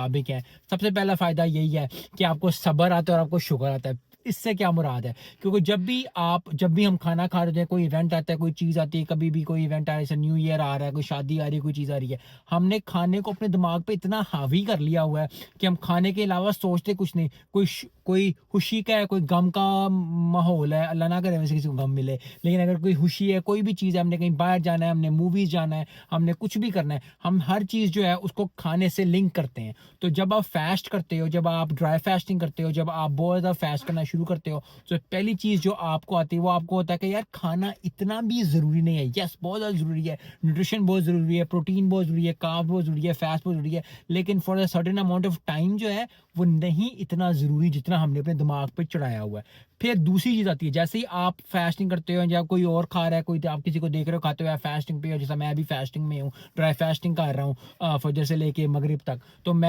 मुताबिक है। सबसे पहला फ़ायदा यही है कि आपको सब्र आता है और आपको शुगर आता है। इससे क्या मुराद है? क्योंकि जब भी हम खाना खा रहे हैं, कोई इवेंट आता है, कोई चीज़ आती है, कभी भी कोई इवेंट आ रहा है, जैसे न्यू ईयर आ रहा है, कोई शादी आ रही है, कोई चीज़ आ रही है, हमने खाने को अपने दिमाग पे इतना हावी कर लिया हुआ है कि हम खाने के अलावा सोचते कुछ नहीं। कोई खुशी का है, कोई गम का माहौल है, अल्लाह ना करे वैसे किसी को गम मिले, लेकिन अगर कोई खुशी है, कोई भी चीज़ है, हमने कहीं बाहर जाना है, हमने मूवीज़ जाना है, हमने कुछ भी करना है, हम हर चीज़ जो है उसको खाने से लिंक करते हैं। तो जब आप फास्ट करते हो, जब आप ड्राई फास्टिंग करते हो, जब आप बहुत ज़्यादा फास्ट करना शुरू करते हो, तो पहली चीज़ जो आपको आती है वो आपको होता है कि यार खाना इतना भी ज़रूरी नहीं है। यस, बहुत ज़्यादा ज़रूरी है, न्यूट्रिशन बहुत ज़रूरी है, प्रोटीन बहुत ज़रूरी है, कार्ब बहुत ज़रूरी है, फैट बहुत ज़रूरी है, लेकिन for a certain amount of time जो है वो नहीं इतना ज़रूरी जितना हमने अपने दिमाग पे चढ़ाया हुआ है। फिर दूसरी चीज़ आती है, जैसे ही आप फास्टिंग करते हो या कोई और खा रहा है, कोई आप किसी को देख रहे हो खाते हुए, आप फास्टिंग पे हो, जैसा मैं भी फास्टिंग में हूँ, ड्राई फास्टिंग कर रहा हूँ फजर से लेके मगरिब तक। तो मैं